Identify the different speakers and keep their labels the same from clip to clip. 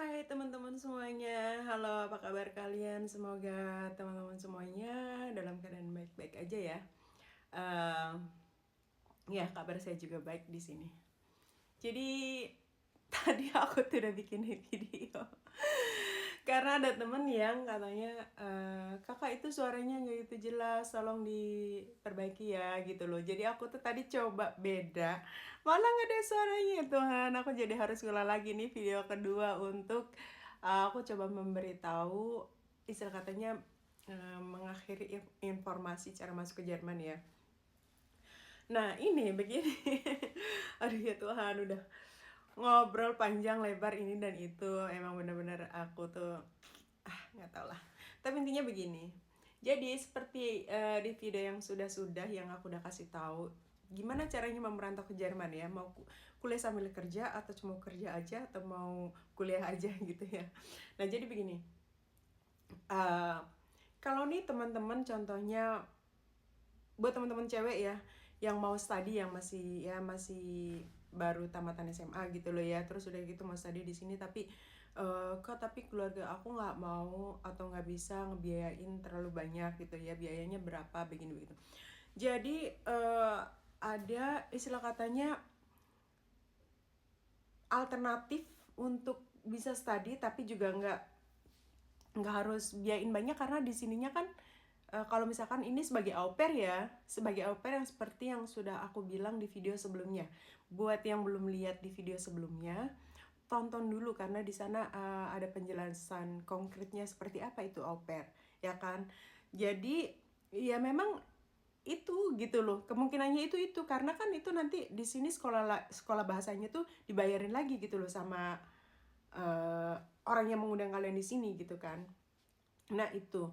Speaker 1: Hai teman-teman semuanya, halo apa kabar kalian? Semoga teman-teman semuanya dalam keadaan baik-baik aja ya. Eh, ya kabar saya juga baik di sini. Jadi tadi aku tuh udah bikin video karena ada temen yang katanya kakak itu suaranya nggak gitu jelas, tolong diperbaiki ya gitu loh. Jadi aku tuh tadi coba beda, malah nggak ada suaranya Tuhan. Aku jadi harus ngulang lagi nih video kedua untuk aku coba memberitahu istilah katanya mengakhiri informasi cara masuk ke Jerman ya. Nah ini begini, aduh ya Tuhan udah ngobrol panjang lebar ini dan itu emang bener-bener aku tuh nggak tau lah. Tapi intinya begini. Jadi seperti di video yang sudah-sudah yang aku udah kasih tahu gimana caranya mau merantau ke Jerman ya, mau kuliah sambil kerja atau cuma kerja aja atau mau kuliah aja gitu ya. Nah jadi begini, uh, kalau nih teman-teman contohnya buat teman-teman cewek ya yang mau study yang masih baru tamatan SMA gitu loh ya, terus udah gitu mau study di sini tapi kok tapi keluarga aku nggak mau atau nggak bisa ngebiayain terlalu banyak gitu ya, biayanya berapa begini begitu. Jadi ada istilah katanya alternatif untuk bisa study tapi juga nggak harus biayain banyak karena di sininya kan kalau misalkan ini sebagai au pair ya, sebagai au pair yang seperti yang sudah aku bilang di video sebelumnya. Buat yang belum lihat di video sebelumnya, tonton dulu karena di sana ada penjelasan konkretnya seperti apa itu au pair, ya kan? Jadi ya memang itu gitu loh, kemungkinannya itu karena kan itu nanti di sini sekolah bahasanya tuh dibayarin lagi gitu loh sama orang yang mengundang kalian di sini gitu kan. Nah itu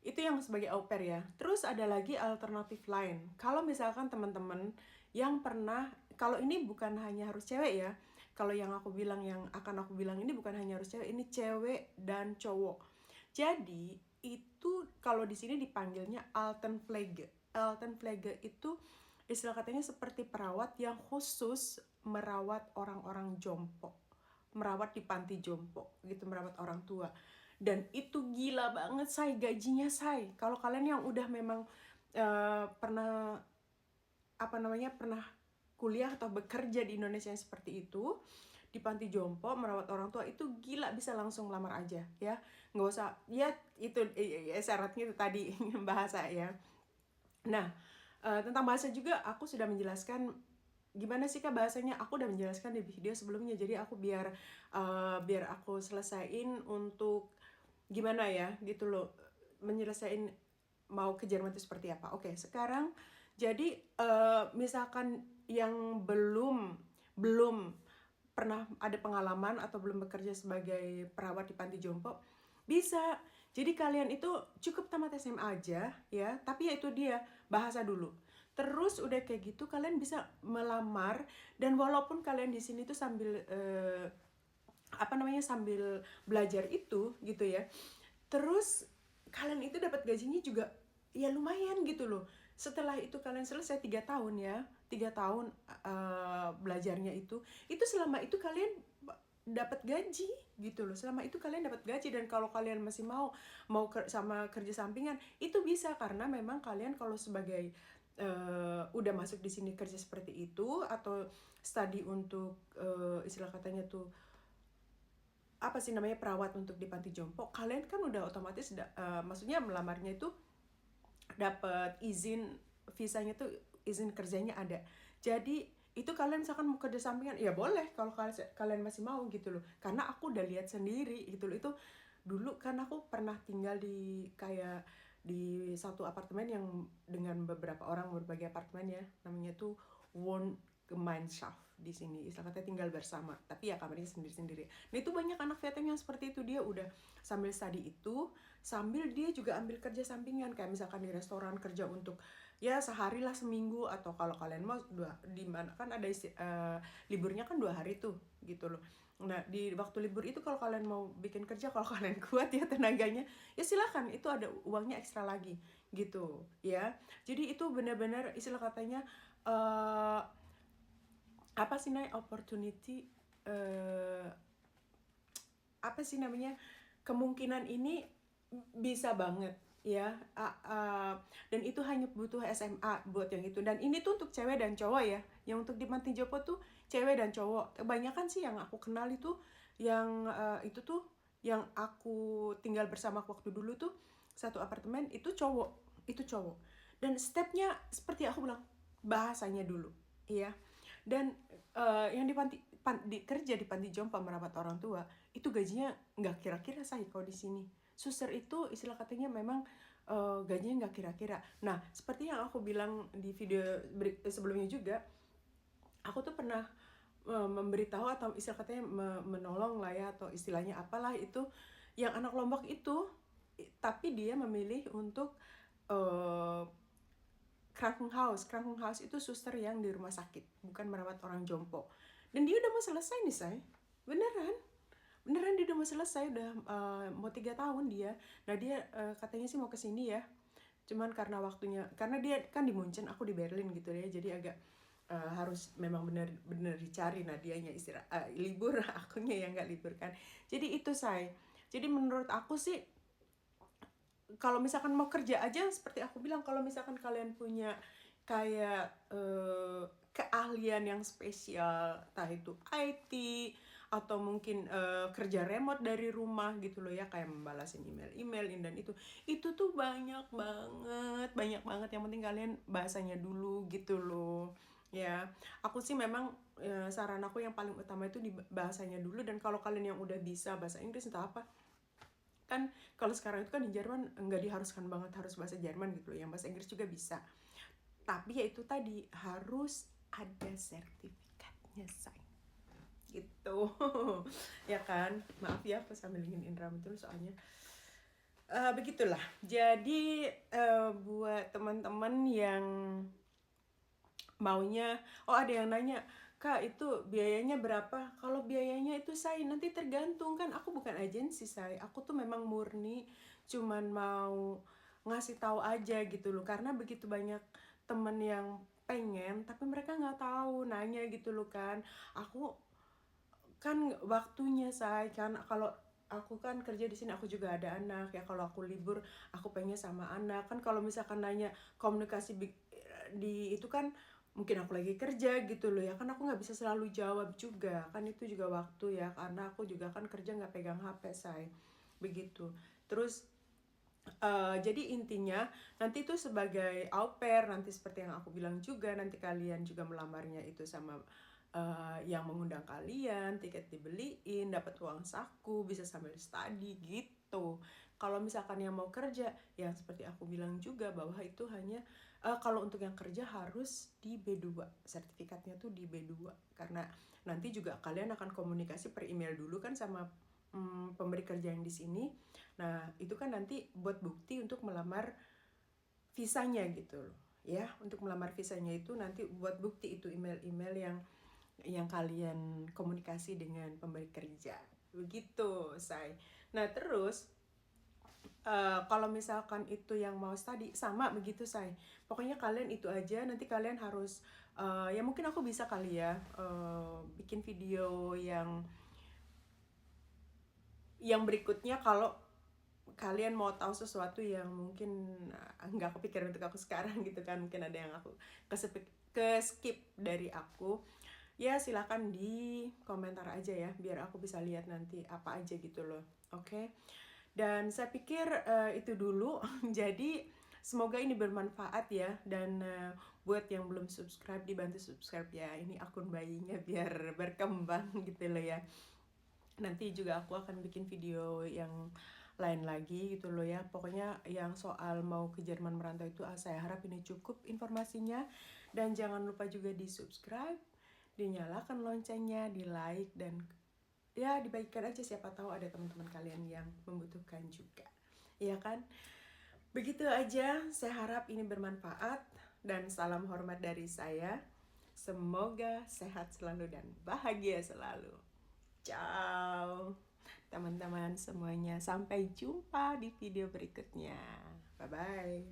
Speaker 1: yang sebagai au pair ya. Terus ada lagi alternatif lain. Kalau misalkan teman-teman yang pernah, kalau ini bukan hanya harus cewek ya. Kalau yang aku bilang ini bukan hanya harus cewek, ini cewek dan cowok. Jadi itu kalau di sini dipanggilnya Altenpflege. Altenpflege itu istilah katanya seperti perawat yang khusus merawat orang-orang jompo, merawat di panti jompo gitu, merawat orang tua. Dan itu gila banget say, gajinya say. Kalau kalian yang udah memang pernah pernah kuliah atau bekerja di Indonesia yang seperti itu, di panti jompo merawat orang tua, itu gila, bisa langsung lamar aja ya, nggak usah ya itu syaratnya itu tadi bahasa ya. Nah tentang bahasa juga aku sudah menjelaskan gimana sih kak bahasanya, aku udah menjelaskan di video sebelumnya. Jadi aku biar aku selesain untuk gimana ya gitu loh, menyelesain mau ke Jerman itu seperti apa. Oke sekarang jadi misalkan yang belum pernah ada pengalaman atau belum bekerja sebagai perawat di panti jompo, bisa. Jadi kalian itu cukup tamat SMA aja ya, tapi ya itu dia, bahasa dulu. Terus udah kayak gitu kalian bisa melamar, dan walaupun kalian di sini tuh sambil sambil belajar itu gitu ya. Terus kalian itu dapat gajinya juga ya lumayan gitu loh. Setelah itu kalian selesai 3 tahun ya, 3 tahun belajarnya itu selama itu kalian dapat gaji gitu loh. Selama itu kalian dapat gaji, dan kalau kalian masih sama kerja sampingan itu bisa, karena memang kalian kalau sebagai udah masuk di sini kerja seperti itu atau study untuk istilah katanya tuh apa sih namanya, perawat untuk di panti jompo, kalian kan udah otomatis maksudnya melamarnya itu dapat izin, visanya tuh izin kerjanya ada. Jadi itu kalian misalkan mau kerja sampingan ya boleh kalau kalian masih mau gitu loh, karena aku udah lihat sendiri gitu loh. Itu dulu kan aku pernah tinggal di kayak di satu apartemen yang dengan beberapa orang, berbagai apartemen ya, namanya tuh Wohngemeinschaft di sini, istilah katanya tinggal bersama, tapi ya kamarnya sendiri-sendiri. Nah itu banyak anak VTM yang seperti itu, dia udah sambil study itu, sambil dia juga ambil kerja sampingan, kayak misalkan di restoran kerja untuk ya sehari lah seminggu, atau kalau kalian mau di mana kan ada liburnya kan 2 hari tuh gitu loh. Nah di waktu libur itu kalau kalian mau bikin kerja, kalau kalian kuat ya tenaganya, ya silakan, itu ada uangnya ekstra lagi gitu ya. Jadi itu benar-benar istilah katanya apa sih namanya, opportunity apa sih namanya, kemungkinan ini bisa banget ya. Dan itu hanya butuh SMA buat yang itu, dan ini tuh untuk cewek dan cowok ya. Yang untuk di panti jompo tuh cewek dan cowok. Kebanyakan sih yang aku kenal itu yang itu tuh yang aku tinggal bersama waktu dulu tuh satu apartemen itu cowok. Dan stepnya seperti aku bilang, bahasanya dulu ya. Dan yang di kerja di panti jompo merawat orang tua itu gajinya nggak kira-kira saya kalau di sini. Suster itu istilah katanya memang gajinya nggak kira-kira. Nah, seperti yang aku bilang di video sebelumnya juga, aku tuh pernah memberitahu atau istilah katanya menolong lah ya, atau istilahnya apalah itu, yang anak Lombok itu, tapi dia memilih untuk Krankung House itu suster yang di rumah sakit, bukan merawat orang jompo. Dan dia udah mau selesai nih, say. Beneran dia udah mau selesai, udah mau 3 tahun dia. Nah dia katanya sih mau kesini ya. Cuman karena waktunya, karena dia kan di Munchen, aku di Berlin gitu ya. Jadi agak harus memang bener dicari. Nah dianya libur, akunya yang nggak libur kan. Jadi itu, say. Jadi menurut aku sih, kalau misalkan mau kerja aja seperti aku bilang, kalau misalkan kalian punya kayak keahlian yang spesial, entah itu IT atau mungkin kerja remote dari rumah gitu loh ya, kayak membalasin email dan itu tuh banyak banget. Yang penting kalian bahasanya dulu gitu loh ya. Aku sih memang saran aku yang paling utama itu di bahasanya dulu. Dan kalau kalian yang udah bisa bahasa Inggris entah apa, kan kalau sekarang itu kan di Jerman nggak diharuskan banget harus bahasa Jerman gitu loh, yang bahasa Inggris juga bisa. Tapi ya itu tadi, harus ada sertifikatnya, say, gitu. Ya kan, maaf ya aku sambil dingin Indra itu soalnya begitulah. Jadi buat teman-teman yang maunya, ada yang nanya, Kak itu biayanya berapa? Kalau biayanya itu, saya nanti tergantung, kan aku bukan agensi, saya aku tuh memang murni cuman mau ngasih tahu aja gitu loh, karena begitu banyak temen yang pengen tapi mereka nggak tahu, nanya gitu loh kan. Aku kan waktunya, saya kan kalau aku kan kerja di sini, aku juga ada anak ya. Kalau aku libur aku pengen sama anak kan. Kalau misalkan nanya komunikasi di itu kan, mungkin aku lagi kerja gitu loh ya kan, aku nggak bisa selalu jawab juga kan, itu juga waktu ya, karena aku juga kan kerja nggak pegang HP, say, begitu. Terus jadi intinya nanti itu sebagai au pair, nanti seperti yang aku bilang juga, nanti kalian juga melamarnya itu sama yang mengundang kalian, tiket dibeliin, dapat uang saku, bisa sambil study gitu. Kalau misalkan yang mau kerja, yang seperti aku bilang juga bahwa itu hanya kalau untuk yang kerja harus di B2, sertifikatnya tuh di B2, karena nanti juga kalian akan komunikasi per email dulu kan sama pemberi kerja yang di sini. Nah itu kan nanti buat bukti untuk melamar visanya gitu loh ya. Untuk melamar visanya itu nanti buat bukti itu email-email yang kalian komunikasi dengan pemberi kerja, begitu, say. Nah terus kalau misalkan itu yang mau study sama begitu, say. Pokoknya kalian itu aja, nanti kalian harus ya mungkin aku bisa kali ya bikin video yang berikutnya kalau kalian mau tahu sesuatu yang mungkin nggak kepikiran untuk aku sekarang gitu kan. Mungkin ada yang aku ke skip dari aku ya, silakan di komentar aja ya, biar aku bisa lihat nanti apa aja gitu loh. Oke. Dan saya pikir itu dulu. Jadi semoga ini bermanfaat ya. Dan buat yang belum subscribe, dibantu subscribe ya, ini akun bayinya biar berkembang gitu loh ya. Nanti juga aku akan bikin video yang lain lagi gitu loh ya. Pokoknya yang soal mau ke Jerman merantau itu saya harap ini cukup informasinya. Dan jangan lupa juga di subscribe, dinyalakan loncengnya, di like, dan ya dibagikan aja, siapa tahu ada teman-teman kalian yang membutuhkan juga, ya kan. Begitu aja, saya harap ini bermanfaat, dan salam hormat dari saya. Semoga sehat selalu dan bahagia selalu. Ciao teman-teman semuanya, sampai jumpa di video berikutnya. Bye bye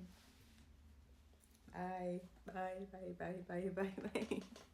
Speaker 1: bye bye bye bye bye bye bye.